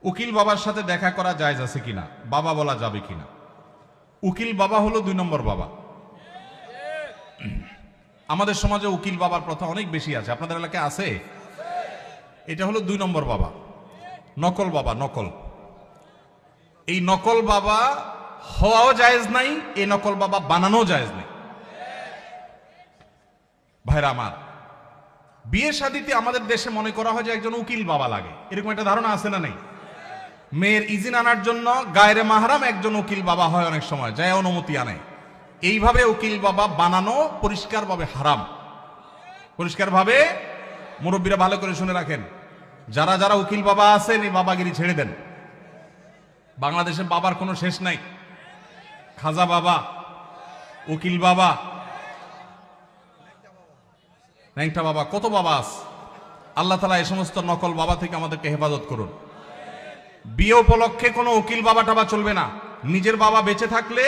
উকিল বাবার সাথে দেখা করা জায়েজ আছে কিনা, বাবা বলা যাবে কিনা? উকিল বাবা হলো 2 নম্বর বাবা। আমাদের সমাজে উকিল বাবার প্রথা অনেক বেশি আছে, আপনাদের এলাকায় আছে? এটা হলো 2 নম্বর বাবা, নকল বাবা। নকল, এই নকল বাবা হওয়াও জায়েজ নাই, এই নকল বাবা বানানো জায়েজ নাই। ভাইরা আমার, বিয়ে শাদীতে আমাদের দেশে মনে করা হয় যে একজন উকিল বাবা লাগে, এরকম একটা ধারণা আছে না নেই? মেয়ের ইজিন আনার জন্য গায়রে মাহরাম একজন উকিল বাবা হয়, অনেক সময় যায় অনুমতি আনে। এইভাবে উকিল বাবা বানানো পরিষ্কারভাবে হারাম, পরিষ্কারভাবে। মুরব্বীরা ভালো করে শুনে রাখেন, যারা যারা উকিল বাবা আছেন এই বাবাগিরি ছেড়ে দেন। বাংলাদেশে বাবার কোনো শেষ নাই। খাজা বাবা, উকিল বাবা, ন্যাংটা বাবা, কত বাবা আছে। আল্লাহ তাআলা এই সমস্ত নকল বাবা থেকে আমাদেরকে হেফাজত করুন। বিয়ে উপলক্ষে কোনো উকিল বাবা টাবা চলবে না। নিজের বাবা বেঁচে থাকলে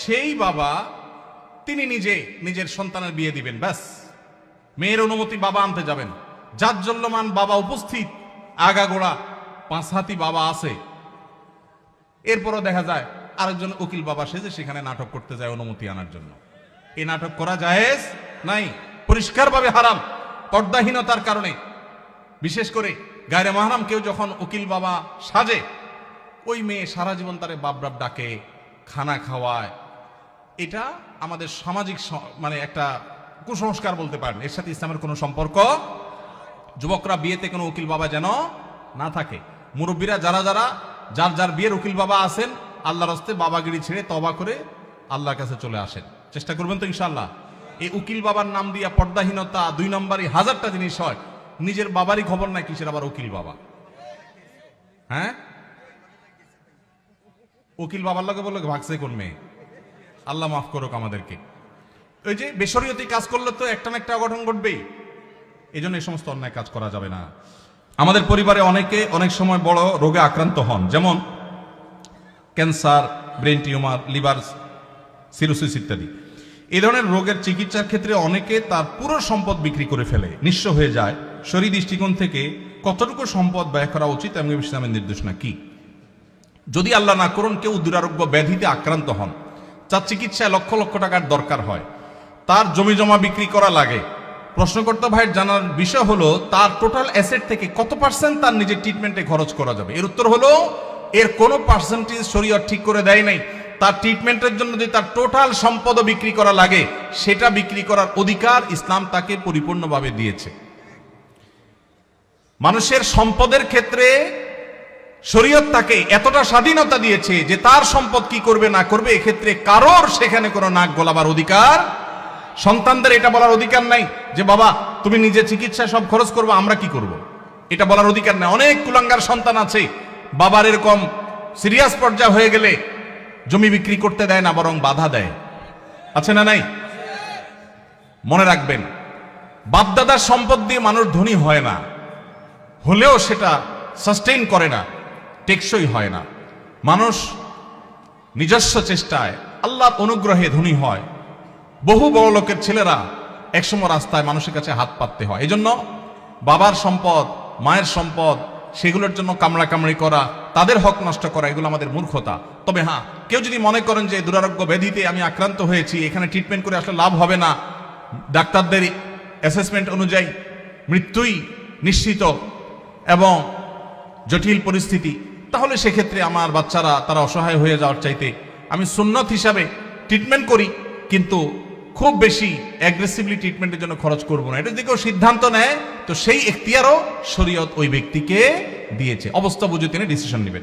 সেই বাবা তিনি নিজে নিজের সন্তানের বিয়ে দিবেন, ব্যাস। মেয়ের অনুমতি বাবা আনতে যাবেন। জাজ্জল্যমান বাবা উপস্থিত, আগাগোড়া 5 হাতি বাবা আছে, এরপরও দেখা যায় আরেকজন উকিল বাবা সেজে সেখানে নাটক করতে যায় অনুমতি আনার জন্য। এই নাটক করা জায়েজ নাই, পরিষ্কারভাবে হারাম। পর্দাহীনতার কারণে, বিশেষ করে গায়রে মাহরাম কেউ যখন উকিল বাবা সাজে, ওই মেয়ে সারা জীবন তারে বাপ বাপ ডাকে, খানা খাওয়ায়। এটা আমাদের সামাজিক মানে একটা কুসংস্কার বলতে পারেন, এর সাথে ইসলামের কোনো সম্পর্ক। যুবকরা বিয়েতে কোনো উকিল বাবা যেন না থাকে। মুরব্বীরা যারা যারা যার যার বিয়ের উকিল বাবা আছেন, আল্লাহর হস্তে বাবাগিরি ছেড়ে তওবা করে আল্লাহর কাছে চলে আসেন, চেষ্টা করবেন তো ইনশাআল্লাহ। এই উকিল বাবার নাম দিয়া পর্দাহীনতা 2 নম্বরই হাজারটা জিনিস হয়। নিজের বাবারই খবর নাই, কিসের আবার উকিল বাবা? হ্যাঁ, উকিল বাবার লগে বললো ভাগছে কোন মেয়ে? আল্লাহ মাফ করুক আমাদেরকে। ওই যে বেশরিয়তি কাজ করলে তো একটা না একটা অঘটন ঘটবেই। এই জন্য এই সমস্ত অন্যায় কাজ করা যাবে না। আমাদের পরিবারে অনেকে অনেক সময় বড় রোগে আক্রান্ত হন, যেমন cancer, brain tumour, liver cirrhosis ইত্যাদি। এই ধরনের রোগের চিকিৎসার ক্ষেত্রে অনেকে তার পুরো সম্পদ বিক্রি করে ফেলে, নিঃস্ব হয়ে যায়। শরী দৃষ্টিকোণ থেকে কতটুকু সম্পদ ব্যয় করা উচিত এবং ইসলামের নির্দেশনা কি? যদি আল্লাহ না করুন কেউ দুরারোগ্য ব্যাধিতে আক্রান্ত হন, তার চিকিৎসায় লক্ষ লক্ষ টাকার দরকার হয়, তার জমি জমা বিক্রি করা লাগে। প্রশ্নকর্তা ভাইয়ের জানার বিষয় হলো তার টোটাল অ্যাসেট থেকে কত পার্সেন্ট তার নিজের ট্রিটমেন্টে খরচ করা যাবে? এর উত্তর হলো এর কোনো পার্সেন্টেজ শরীয়ত ঠিক করে দেয় নাই। তার ট্রিটমেন্টের জন্য যদি তার টোটাল সম্পদ বিক্রি করা লাগে, সেটা বিক্রি করার অধিকার ইসলাম তাকে পরিপূর্ণভাবে দিয়েছে। মানুষের সম্পদের ক্ষেত্রে শরীয়ত তাকে এতটা স্বাধীনতা দিয়েছে যে তার সম্পদ কি করবে না করবে এক্ষেত্রে কারোর সেখানে কোনো নাক গলাবার অধিকার। সন্তানদের এটা বলার অধিকার নাই যে বাবা তুমি নিজে চিকিৎসা সব খরচ করবো, আমরা কি করব, এটা বলার অধিকার নাই। অনেক কুলাঙ্গার সন্তান আছে, বাবার এরকম সিরিয়াস পর্যায়ে হয়ে গেলে জমি বিক্রি করতে দেয় না, বরং বাধা দেয়। আছে না নাই? মনে রাখবেন, বাপদাদার সম্পদ দিয়ে মানুষ ধনী হয় না, হলেও সেটা সাস্টেইন করে না, টেকসই হয় না। মানুষ নিজস্ব চেষ্টায় আল্লাহর অনুগ্রহে ধনী হয়। বহু বড় লোকের ছেলেরা একসময় রাস্তায় মানুষের কাছে হাত পাততে হয়। এজন্য বাবার সম্পদ, মায়ের সম্পদ, সেগুলোর জন্য কামড়াকামড়ি করা, তাদের হক নষ্ট করা, এগুলো আমাদের মূর্খতা। তবে হ্যাঁ, কেউ যদি মনে করেন যে দুরারোগ্য ব্যাধিতে আমি আক্রান্ত হয়েছি, এখানে ট্রিটমেন্ট করে আসলে লাভ হবে না, ডাক্তারদের অ্যাসেসমেন্ট অনুযায়ী মৃত্যুই নিশ্চিত এবং জটিল পরিস্থিতি, তাহলে সেক্ষেত্রে আমার বাচ্চারা তারা অসহায় হয়ে যাওয়ার চাইতে আমি সুন্নত হিসাবে ট্রিটমেন্ট করি, কিন্তু খুব বেশি অ্যাগ্রেসিভলি ট্রিটমেন্টের জন্য খরচ করব না। এটা যদি কেউ সিদ্ধান্ত নেয় তো সেই এখতিয়ারও শরীয়ত ওই ব্যক্তিকে দিয়েছে। অবস্থা বুঝে তিনি ডিসিশন নেবেন।